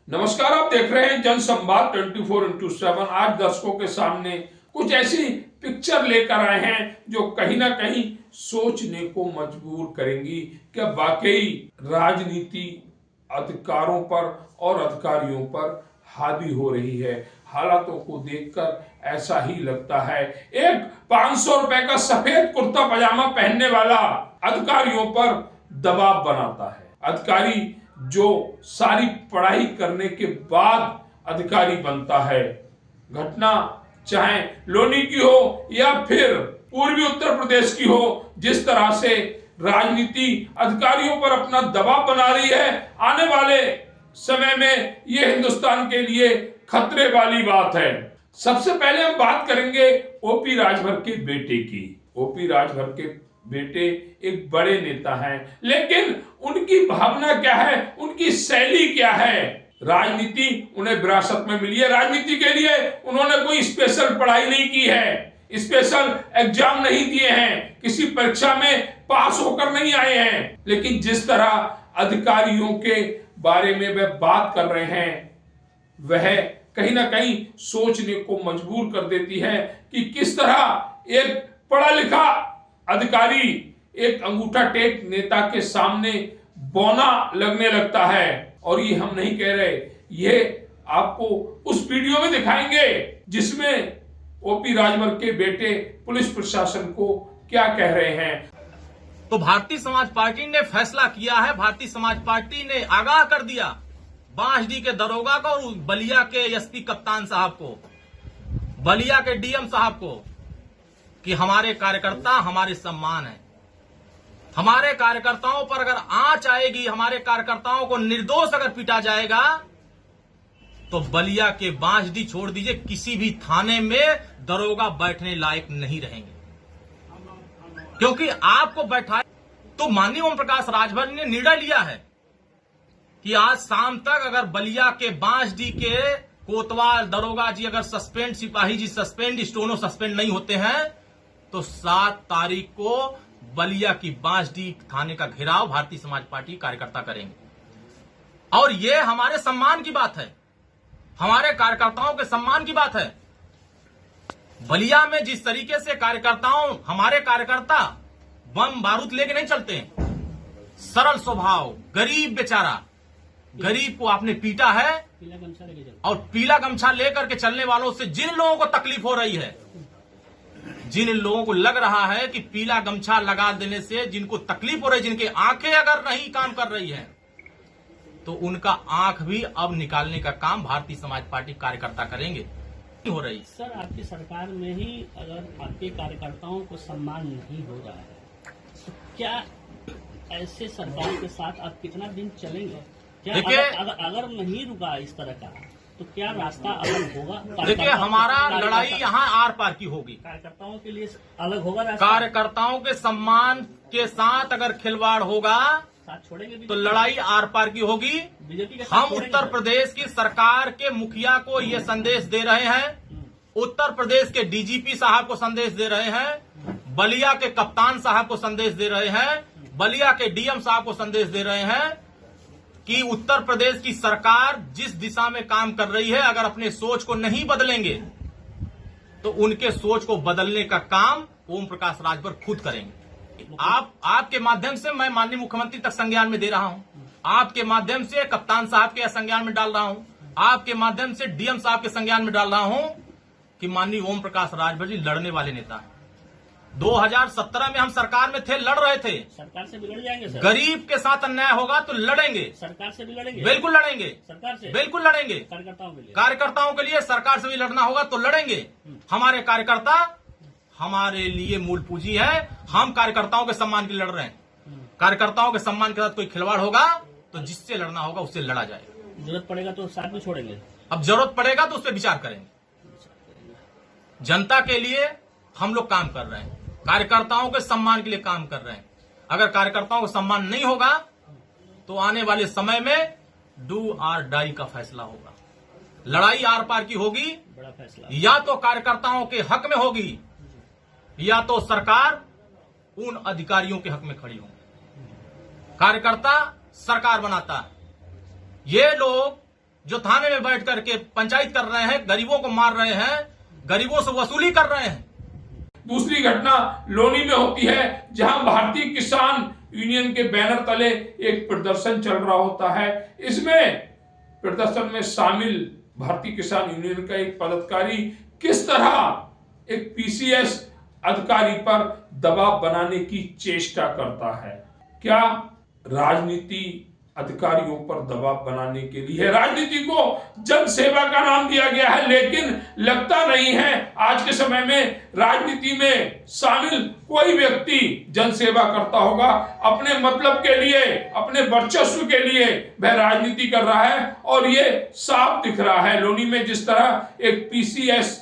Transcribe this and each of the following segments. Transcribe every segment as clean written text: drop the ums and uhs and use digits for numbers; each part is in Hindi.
नमस्कार, आप देख रहे हैं जनसंवाद 24x7। आज दर्शकों के सामने कुछ ऐसी पिक्चर लेकर आए हैं जो कहीं ना कहीं सोचने को मजबूर करेंगी कि वाकई राजनीति अधिकारों पर और अधिकारियों पर हावी हो रही है। हालातों को देखकर ऐसा ही लगता है। एक 500 रुपए का सफेद कुर्ता पजामा पहनने वाला अधिकारियों पर दबाव बनाता है। अधिकारी जो सारी पढ़ाई करने के बाद अधिकारी बनता है, घटना चाहे लोनी की हो या फिर पूर्वी उत्तर प्रदेश की हो, जिस तरह से राजनीति अधिकारियों पर अपना दबाव बना रही है, आने वाले समय में यह हिंदुस्तान के लिए खतरे वाली बात है। सबसे पहले हम बात करेंगे ओपी राजभर के बेटे की। ओपी राजभर के बेटे एक बड़े नेता हैं, लेकिन उनकी भावना क्या है, उनकी शैली क्या है। राजनीति उन्हें विरासत में मिली है। राजनीति के लिए उन्होंने कोई स्पेशल पढ़ाई नहीं की है, स्पेशल एग्जाम नहीं दिए हैं, किसी परीक्षा में पास होकर नहीं आए हैं। लेकिन जिस तरह अधिकारियों के बारे में वह बात कर रहे हैं, वह कहीं ना कहीं सोचने को मजबूर कर देती है कि किस तरह एक पढ़ा लिखा अधिकारी एक अंगूठा टेक नेता के सामने बौना लगने लगता है। और ये हम नहीं कह रहे, ये आपको उस वीडियो में दिखाएंगे जिसमें ओपी राजभर के बेटे पुलिस प्रशासन को क्या कह रहे हैं। तो भारतीय समाज पार्टी ने फैसला किया है, भारतीय समाज पार्टी ने आगाह कर दिया बांसडी के दरोगा को और बलिया के एसपी कप्तान साहब को, बलिया के डीएम साहब को, कि हमारे कार्यकर्ता हमारे सम्मान है। हमारे कार्यकर्ताओं पर अगर आंच आएगी, हमारे कार्यकर्ताओं को निर्दोष अगर पीटा जाएगा, तो बलिया के बांसडी छोड़ दीजिए, किसी भी थाने में दरोगा बैठने लायक नहीं रहेंगे। क्योंकि आपको बैठाए तो माननीय ओम प्रकाश राजभर ने निर्णय लिया है कि आज शाम तक अगर बलिया के बांसडी के कोतवाल दरोगा जी अगर सस्पेंड, सिपाही जी सस्पेंड, स्टोनो सस्पेंड नहीं होते हैं, तो 7 तारीख को बलिया की बांसडी थाने का घेराव भारतीय समाज पार्टी कार्यकर्ता करेंगे। और ये हमारे सम्मान की बात है, हमारे कार्यकर्ताओं के सम्मान की बात है। बलिया में जिस तरीके से हमारे कार्यकर्ता बम बारूद लेके नहीं चलते हैं, सरल स्वभाव, गरीब बेचारा, गरीब को आपने पीटा है और पीला गमछा लेकर के चलने वालों से जिन लोगों को तकलीफ हो रही है, जिन लोगों को लग रहा है कि पीला गमछा लगा देने से जिनको तकलीफ हो रही है, जिनकी आंखें अगर नहीं काम कर रही है, तो उनका आंख भी अब निकालने का काम भारतीय समाज पार्टी कार्यकर्ता करेंगे। हो रही सर, आपकी सरकार में ही अगर आपके कार्यकर्ताओं को सम्मान नहीं हो रहा है, तो क्या ऐसे सरकार के साथ आप कितना दिन चलेंगे? क्या अगर नहीं रुका इस तरह का, तो क्या रास्ता अलग होगा? देखिए, हमारा लड़ाई यहाँ आर पार की होगी। कार्यकर्ताओं के लिए अलग होगा रास्ता। कार्यकर्ताओं के सम्मान के साथ अगर खिलवाड़ होगा, साथ छोड़ेंगे तो लड़ाई आर पार की होगी। बीजेपी हम उत्तर प्रदेश की सरकार के मुखिया को ये संदेश दे रहे हैं, उत्तर प्रदेश के डीजीपी साहब को संदेश दे रहे हैं, बलिया के कप्तान साहब को संदेश दे रहे हैं, बलिया के डीएम साहब को संदेश दे रहे हैं कि उत्तर प्रदेश की सरकार जिस दिशा में काम कर रही है, अगर अपने सोच को नहीं बदलेंगे तो उनके सोच को बदलने का काम ओम प्रकाश राजभर खुद करेंगे। आपके माध्यम से मैं माननीय मुख्यमंत्री तक संज्ञान में दे रहा हूं, आपके माध्यम से कप्तान साहब के संज्ञान में डाल रहा हूं, आपके माध्यम से डीएम साहब के संज्ञान में डाल रहा हूं कि माननीय ओम प्रकाश राजभर जी लड़ने वाले नेता हैं। 2017 में हम सरकार में थे, लड़ रहे थे। सरकार से भी लड़ जाएंगे सर। गरीब के साथ अन्याय होगा तो लड़ेंगे, सरकार से भी लड़ेंगे, बिल्कुल लड़ेंगे, सरकार से बिल्कुल लड़ेंगे। कार्यकर्ताओं के लिए सरकार से भी लड़ना होगा तो लड़ेंगे। हमारे कार्यकर्ता हमारे लिए मूल पूंजी है, हम कार्यकर्ताओं के सम्मान के लिए लड़ रहे हैं। कार्यकर्ताओं के सम्मान के साथ कोई खिलवाड़ होगा तो जिससे लड़ना होगा उससे लड़ा जाएगा। जरूरत पड़ेगा तो साथ में छोड़ेंगे, अब जरूरत पड़ेगा तो उस पर विचार करेंगे। जनता के लिए हम लोग काम कर रहे हैं, कार्यकर्ताओं के सम्मान के लिए काम कर रहे हैं। अगर कार्यकर्ताओं को सम्मान नहीं होगा तो आने वाले समय में डू और डाई का फैसला होगा। लड़ाई आर पार की होगी, बड़ा फैसला, या तो कार्यकर्ताओं के हक में होगी या तो सरकार उन अधिकारियों के हक में खड़ी होगी। कार्यकर्ता सरकार बनाता है, ये लोग जो थाने में बैठ करके पंचायत कर रहे हैं, गरीबों को मार रहे हैं, गरीबों से वसूली कर रहे हैं। दूसरी घटना लोनी में होती है, जहां भारतीय किसान यूनियन के बैनर तले एक प्रदर्शन चल रहा होता है। इसमें प्रदर्शन में शामिल भारतीय किसान यूनियन का एक पदाधिकारी किस तरह एक पीसीएस अधिकारी पर दबाव बनाने की चेष्टा करता है। क्या राजनीति अधिकारियों पर दबाव बनाने के लिए? राजनीति को जन सेवा का नाम दिया गया है, लेकिन लगता नहीं है आज के समय में राजनीति में शामिल कोई व्यक्ति जन सेवा करता होगा। अपने मतलब के लिए, अपने वर्चस्व के लिए वह राजनीति कर रहा है, और ये साफ दिख रहा है लोनी में जिस तरह एक पीसीएस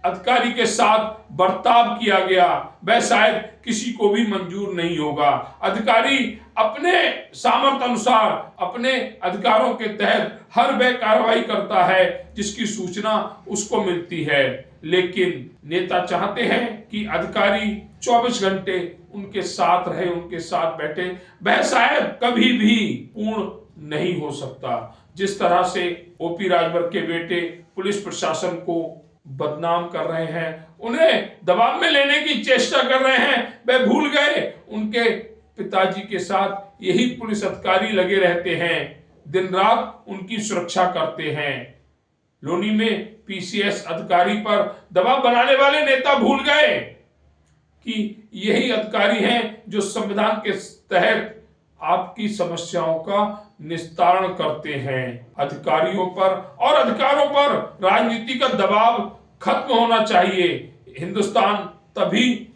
अधिकारी के साथ बर्ताव किया गया, वह शायद किसी को भी मंजूर नहीं होगा। अधिकारी अपने सामर्थ्य अनुसार, अपने अधिकारों के तहत हर वह कार्रवाई करता है जिसकी सूचना उसको मिलती है, लेकिन नेता चाहते हैं कि अधिकारी 24 घंटे उनके साथ रहे, उनके साथ बैठे। वह शायद कभी भी पूर्ण नहीं हो सकता। जिस तरह से ओपी राजभर के बेटे पुलिस प्रशासन को बदनाम कर रहे हैं, उन्हें दबाव में लेने की चेष्टा कर रहे हैं, वह भूल गए उनके पिताजी के साथ यही पुलिस अधिकारी लगे रहते हैं, दिन रात उनकी सुरक्षा करते हैं। लोनी में पीसीएस अधिकारी पर दबाव बनाने वाले नेता भूल गए कि यही अधिकारी हैं जो संविधान के तहत आपकी समस्याओं का निस्तारण करते हैं। अधिकारियों पर और अधिकारों पर राजनीति का दबाव खत्म होना चाहिए। हिंदुस्तान तभी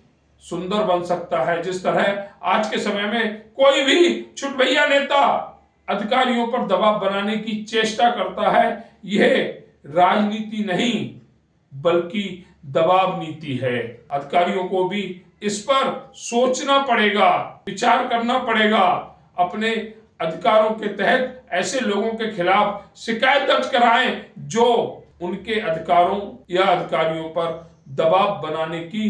सुंदर बन सकता है जिस तरह आज के समय में कोई भी छुटभैया नेता अधिकारियों पर दबाव बनाने की चेष्टा करता है। यह राजनीति नहीं बल्कि दबाव नीति है। अधिकारियों को भी इस पर सोचना पड़ेगा, विचार करना पड़ेगा। अपने अधिकारों के तहत ऐसे लोगों के खिलाफ शिकायत दर्ज कराएं जो उनके अधिकारों या अधिकारियों पर दबाव बनाने की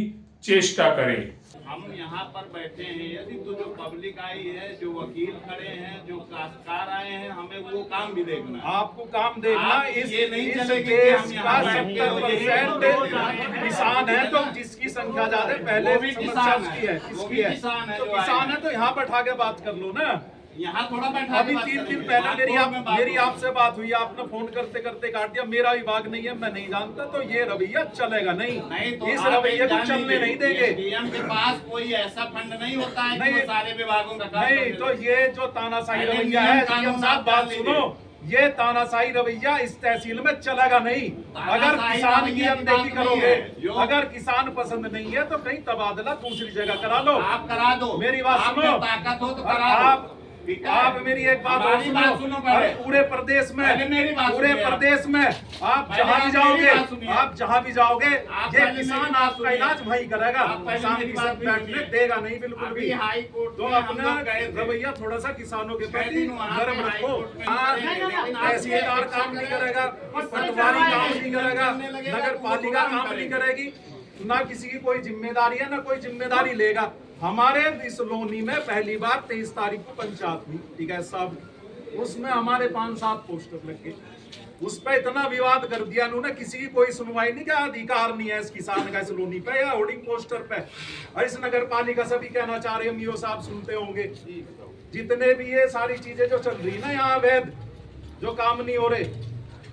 चेष्टा करें। हम यहाँ पर बैठे हैं, यदि तो जो पब्लिक आई है, जो वकील खड़े हैं, जो काश्तकार आए हैं, हमें वो काम भी देखना है। आपको काम देखना। इस ये नहीं इस चलेगी देश कि हम का यहाँ 70% किसान है, तो जिसकी संख्या ज्यादा पहले वो भी किसान है, किसकी है? वो भी किसकी है? किसान है तो जो किसान आए है तो यहाँ बैठा के बात कर लो ना। यहाँ थोड़ा बैठा अभी 3 दिन पहले मेरी आपसे बात हुई, आपने फोन करते करते काट दिया। मेरा विभाग नहीं है, मैं नहीं जानता, तो ये रवैया चलेगा नहीं। तो इस रवैये को चलने नहीं देंगे। डीएम के पास कोई ऐसा फंड नहीं होता है नहीं, कि वो सारे विभागों का काम नहीं, तो ये जो तानाशाही रवैया है, डीएम साहब बात सुनो, ये तानाशाही रवैया इस तहसील में चलेगा नहीं। अगर किसान की अनदेखी करोगे, अगर किसान पसंद नहीं है तो कहीं तबादला दूसरी जगह करा लो। आप करा दो, मेरी बात सुनो, ताकत हो तो करा दो। आप मेरी एक बात और सुनो। अरे पूरे प्रदेश में, पूरे प्रदेश में आप जहाँ भी जाओगे, आप जहाँ भी जाओगे, ये किसान आपका इलाज वही करेगा। किसान की साथ बैठने देगा नहीं बिल्कुल भी। तो अपना रवैया थोड़ा सा किसानों के प्रति गर्म रखो। तहसीलदार काम नहीं करेगा, पटवारी काम नहीं करेगा, नगर पालिका काम नहीं करेगी, ना किसी की कोई जिम्मेदारी है, ना कोई जिम्मेदारी लेगा। हमारे इस लोनी में पहली बार 23 तारीख को पंचायत हुई, ठीक है साहब, उसमें हमारे 5-7 पोस्टर लग गए। उस पर इतना विवाद कर दिया उन्होंने, किसी की कोई सुनवाई नहीं, क्या अधिकार नहीं है इस किसान का इस लोनी पे या होर्डिंग पोस्टर पे। और इस नगर पालिका से भी कहना चाह रहे हम, साहब सुनते होंगे, जितने भी ये सारी चीजें जो चल रही ना यहाँ अवैध जो काम नहीं हो रहे,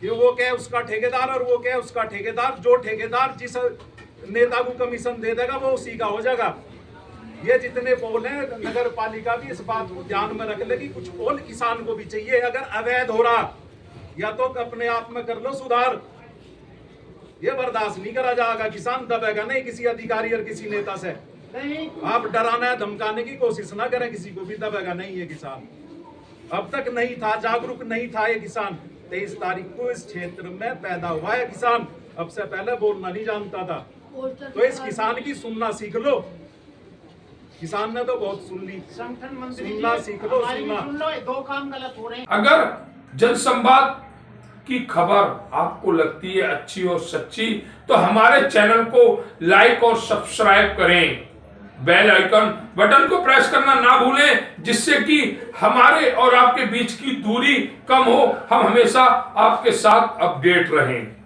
ये वो क्या उसका ठेकेदार और वो क्या उसका ठेकेदार, जो ठेकेदार जिस नेता को कमीशन दे देगा वो उसी का हो जाएगा। ये जितने पोल हैं, नगर पालिका भी इस बात को ध्यान में रख लेगी, कुछ पोल किसान को भी चाहिए। अगर अवैध हो रहा या तो अपने आप में कर लो सुधार, ये बर्दाश्त नहीं करा जाएगा। किसान दबेगा नहीं किसी अधिकारी और किसी नेता से। आप डराना धमकाने की कोशिश ना करें, किसी को भी दबेगा नहीं ये किसान। अब तक नहीं था, जागरूक नहीं था ये किसान। 23 तारीख को इस क्षेत्र में पैदा हुआ है किसान, अब से पहले बोलना नहीं जानता था। तो इस किसान की सुनना सीख लो। किसान ने तो बहुत सुन ली, सुनना सीख लो, सुनना। 2 काम गलत हो रहे हैं। अगर जनसंवाद की खबर आपको लगती है अच्छी और सच्ची तो हमारे चैनल को लाइक और सब्सक्राइब करें। बेल आइकन बटन को प्रेस करना ना भूलें, जिससे कि हमारे और आपके बीच की दूरी कम हो, हम हमेशा आपके साथ अपडेट रहें।